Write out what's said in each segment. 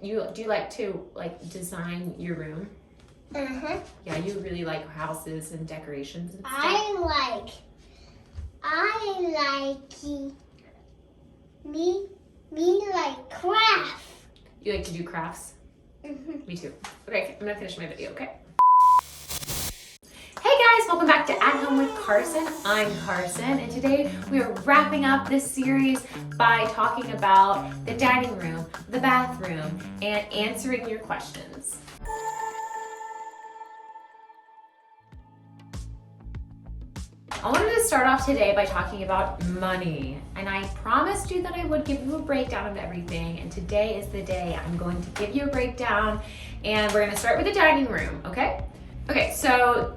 do you like to like design your room? Yeah, you really like houses and decorations and stuff. I like me like craft. You like to do crafts? Me too. Okay, I'm gonna finish my video, okay? Hey guys, welcome back to At Home with Karsyn. I'm Karsyn, and today we are wrapping up this series by talking about the dining room, the bathroom, and answering your questions. I wanted to start off today by talking about money, and I promised you that I would give you a breakdown of everything, and today is the day I'm going to give you a breakdown, and we're gonna start with the dining room, okay? Okay, so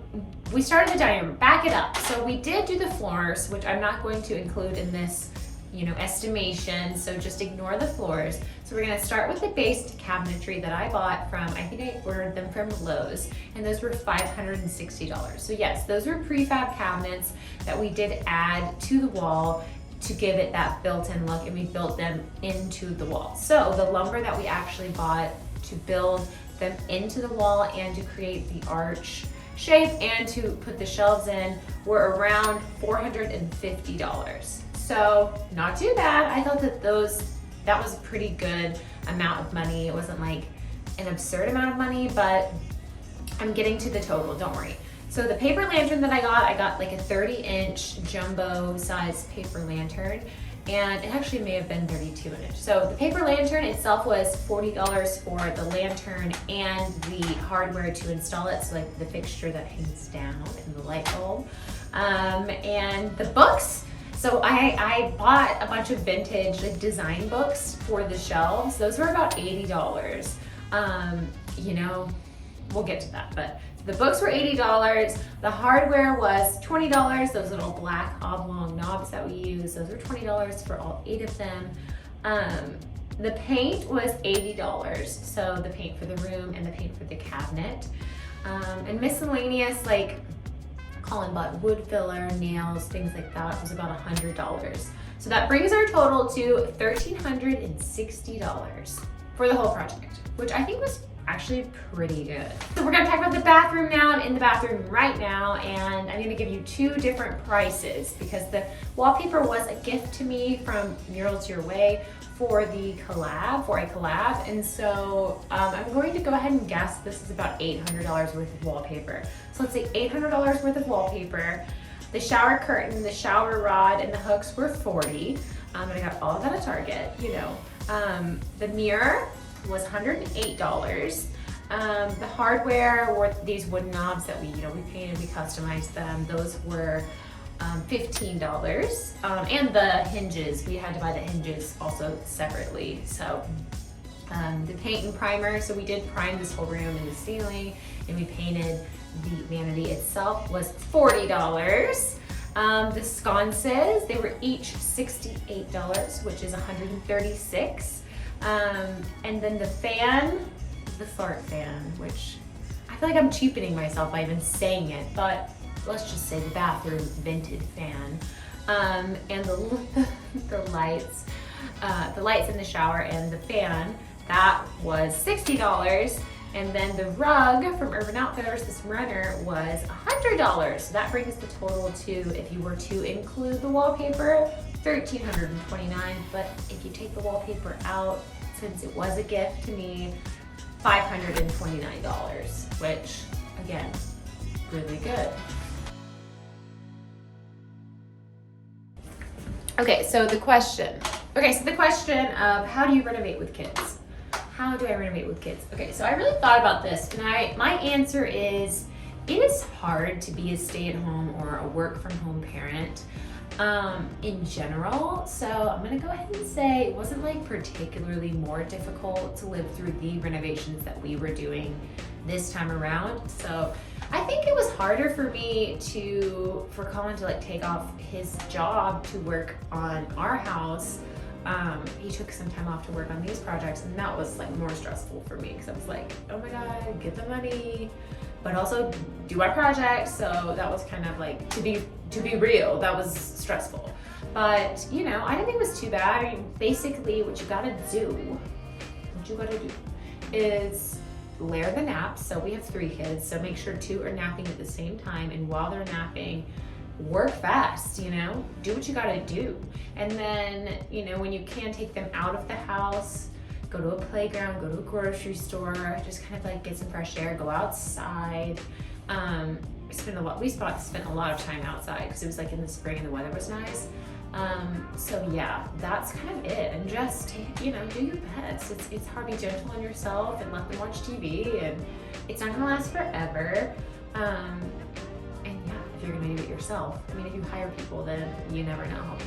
we started the dining room, back it up. So we did do the floors, which I'm not going to include in this, estimation, so just ignore the floors. So we're gonna start with the base cabinetry that I bought from, I think I ordered them from Lowe's, and those were $560. So yes, those were prefab cabinets that we did add to the wall to give it that built-in look, and we built them into the wall. So the lumber that we actually bought to build them into the wall and to create the arch shape and to put the shelves in were around $450. So not too bad. I thought that that was a pretty good amount of money. It wasn't like an absurd amount of money, but I'm getting to the total, don't worry. So the paper lantern that I got like a 30-inch jumbo size paper lantern, and it actually may have been 32 inch. So the paper lantern itself was $40 for the lantern and the hardware to install it, so like the fixture that hangs down and the light bulb. And the books, so I bought a bunch of vintage like design books for the shelves. Those were about $80. We'll get to that, but the books were $80. The hardware was $20. Those little black oblong knobs that we use, those were $20 for all 8 of them. The paint was $80. So the paint for the room and the paint for the cabinet. And miscellaneous, like Colin bought wood filler, nails, things like that, was about $100. So that brings our total to $1,360 for the whole project, which I think was actually pretty good. So we're gonna talk about the bathroom now. I'm in the bathroom right now, and I'm gonna give you 2 different prices because the wallpaper was a gift to me from Murals Your Way for a collab, and so I'm going to go ahead and guess this is about $800 worth of wallpaper. So let's say $800 worth of wallpaper. The shower curtain, the shower rod, and the hooks were $40. And I got all of that at Target, The mirror was $108. The hardware were these wooden knobs that we painted, we customized them. Those were $15. And the hinges, we had to buy the hinges also separately. So the paint and primer, so we did prime this whole room and the ceiling, and we painted the vanity itself, was $40. The sconces, they were each $68, which is $136. And then the fan, the fart fan, which I feel like I'm cheapening myself by even saying it, but let's just say the bathroom vented fan. And the lights in the shower and the fan, that was $60. And then the rug from Urban Outfitters, this runner, was $100. So that brings the total to, if you were to include the wallpaper, $1,329. But if you take the wallpaper out, since it was a gift to me, $529, which again, really good. Okay, so the question of how do you renovate with kids? How do I renovate with kids? Okay, so I really thought about this, and my answer is, it is hard to be a stay-at-home or a work-from-home parent in general. So I'm gonna go ahead and say it wasn't like particularly more difficult to live through the renovations that we were doing this time around. So I think it was harder for me for Colin to like take off his job to work on our house. He took some time off to work on these projects, and that was like more stressful for me because I was like, oh my God, get the money, but also do my project. So that was kind of like, to be real, that was stressful. But I didn't think it was too bad. I mean, basically what you gotta do is layer the naps. So we have 3 kids, so make sure 2 are napping at the same time, and while they're napping, work fast, you know, do what you gotta do. And then, you know, when you can, take them out of the house, go to a playground, go to a grocery store, just kind of like get some fresh air, go outside. We spent a lot of time outside because it was like in the spring and the weather was nice. So yeah, that's kind of it. And just, you know, do your best. It's hard to be gentle on yourself and let them watch TV, and it's not gonna last forever. And yeah, if you're gonna do it yourself. I mean, if you hire people, then you never know.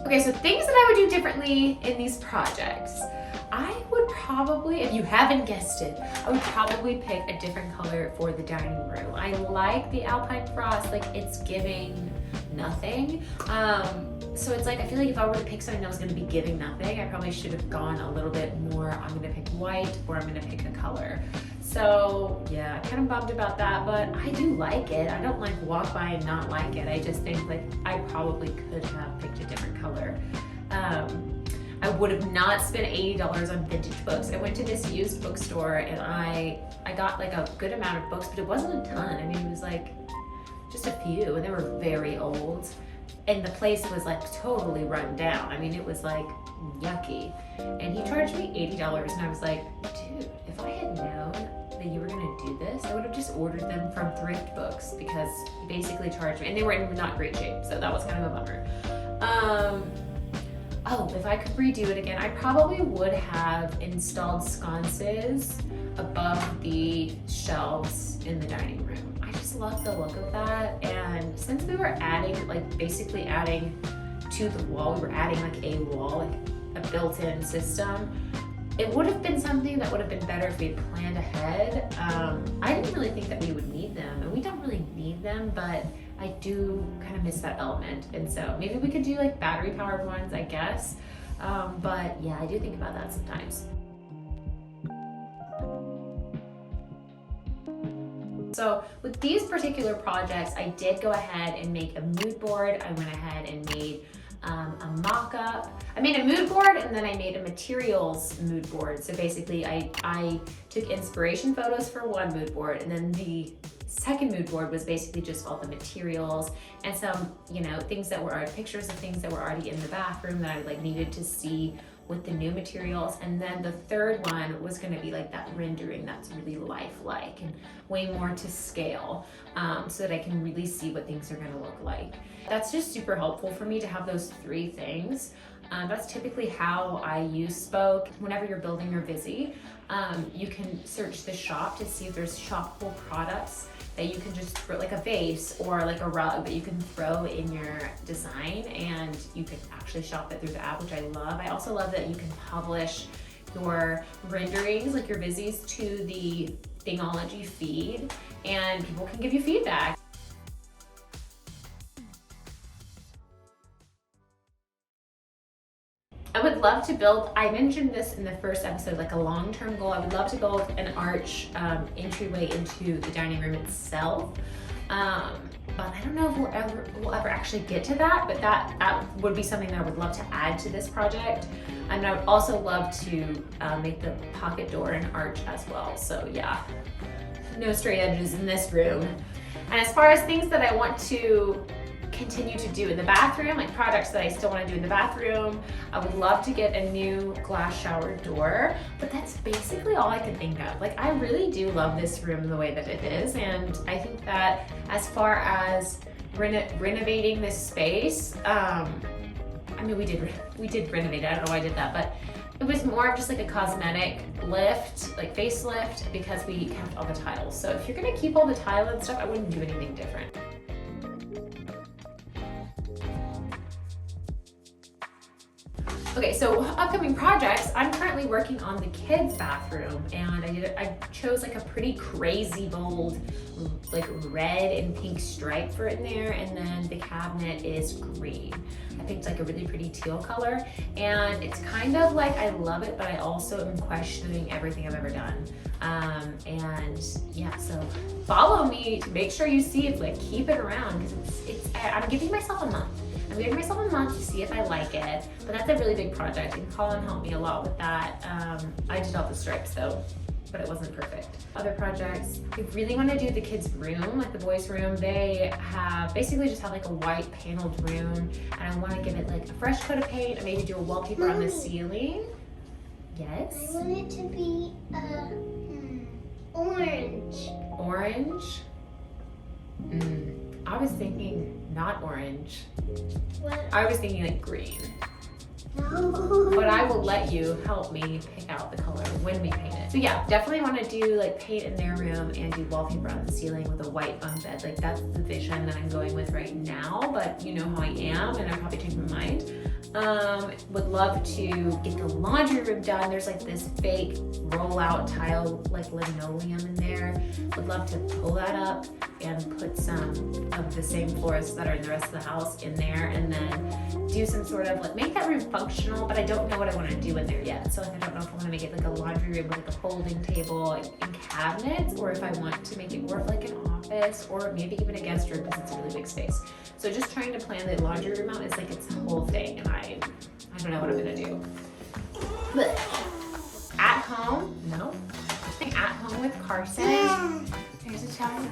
Okay, so things that I would do differently in these projects. I would probably, if you haven't guessed it, I would probably pick a different color for the dining room. I like the Alpine Frost, like it's giving nothing. So it's like, I feel like if I were to pick something that was gonna be giving nothing, I probably should have gone a little bit more, I'm gonna pick white or I'm gonna pick a color. So yeah, kind of bummed about that, but I do like it. I don't like walk by and not like it. I just think like I probably could have picked a different color. I would have not spent $80 on vintage books. I went to this used bookstore and I got like a good amount of books, but it wasn't a ton. I mean, it was like just a few, and they were very old. And the place was like totally run down. I mean, it was like yucky. And he charged me $80, and I was like, dude, if I had known that you were gonna do this, I would have just ordered them from Thrift Books, because he basically charged me, and they were in not great shape, so that was kind of a bummer. Oh, if I could redo it again, I probably would have installed sconces above the shelves in the dining room. I just love the look of that, and since we were adding, like basically adding to the wall, we were adding like a wall, like a built-in system, it would have been something that would have been better if we had planned ahead. I didn't really think that we would need them, and we don't really need them, but I do kind of miss that element. And so maybe we could do like battery powered ones, I guess. But yeah, I do think about that sometimes. So with these particular projects, I did go ahead and make a mood board. I went ahead and made a mock-up. I made a mood board, and then I made a materials mood board. So basically I took inspiration photos for one mood board, and then the second mood board was basically just all the materials and some, you know, things that were already, pictures of things that were already in the bathroom that I like needed to see with the new materials. And then the third one was gonna be like that rendering that's really lifelike and way more to scale, so that I can really see what things are gonna look like. That's just super helpful for me to have those 3 things. That's typically how I use Spoke. Whenever you're building your Visi, you can search the shop to see if there's shoppable products that you can just throw, like a vase or like a rug that you can throw in your design, and you can actually shop it through the app, which I love. I also love that you can publish your renderings, like your Visis, to the Thingology feed, and people can give you feedback. I would love to build, I mentioned this in the first episode, like a long-term goal. I would love to build an arch entryway into the dining room itself. But I don't know if we'll ever actually get to that, but that would be something that I would love to add to this project. And I would also love to make the pocket door an arch as well. So yeah, no straight edges in this room. And as far as things that I want to continue to do in the bathroom, like projects that I still want to do in the bathroom, I would love to get a new glass shower door, but that's basically all I can think of. Like, I really do love this room the way that it is, and I think that as far as renovating this space, I mean, we did renovate it. I don't know why I did that, but it was more of just like a cosmetic lift, like facelift, because we kept all the tiles. So if you're gonna keep all the tile and stuff, I wouldn't do anything different. Okay, so upcoming projects, I'm currently working on the kids' bathroom, and I chose like a pretty crazy bold, like red and pink stripe for it in there, and then the cabinet is green. I picked like a really pretty teal color, and it's kind of like, I love it, but I also am questioning everything I've ever done. And yeah, so follow me to make sure you see it, like keep it around, because I'm giving myself a month. I'm giving myself a month to see if I like it, but that's a really big project, and Colin helped me a lot with that. I did all the stripes though, but it wasn't perfect. Other projects, I really want to do the kids' room, like the boys' room. They have basically just have like a white paneled room, and I want to give it like a fresh coat of paint and maybe do a wallpaper on the ceiling. Yes? I want it to be orange. Orange? I was thinking not orange. What? I was thinking like green. No. But I will let you help me pick out the color when we paint it. So yeah, definitely want to do like paint in their room and do wallpaper on the ceiling with a white bunk bed. Like that's the vision that I'm going with right now, but you know how I am and I probably change my mind. Would love to get the laundry room done. There's like this fake rollout tile, like linoleum in there. Would love to pull that up and put some of the same floors that are in the rest of the house in there, and then do some sort of like make that room functional, but I don't know what I want to do in there yet. So like I don't know if I want to make it like a laundry room with like a folding table and cabinets, or if I want to make it more of like an office, or maybe even a guest room because it's a really big space. So just trying to plan the laundry room out is like its whole thing, and I don't know what I'm gonna do. But at home, no. At home with Karsyn. There's a child.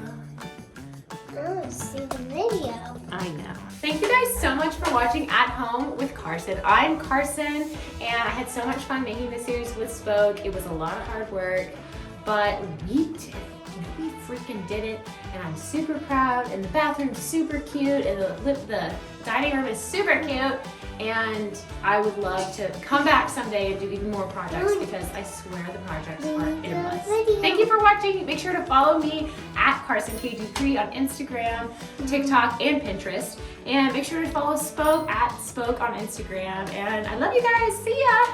Oh, see the video. I know. Thank you guys so much for watching At Home with Karsyn. I'm Karsyn, and I had so much fun making this series with Spoke. It was a lot of hard work, but we did it. We freaking did it, and I'm super proud, and the bathroom's super cute, and the dining room is super cute, and I would love to come back someday and do even more projects because I swear the projects are endless. Thank you for watching. Make sure to follow me at Karsyn DuPree on Instagram, TikTok, and Pinterest, and make sure to follow Spoke at Spoke on Instagram, and I love you guys. See ya!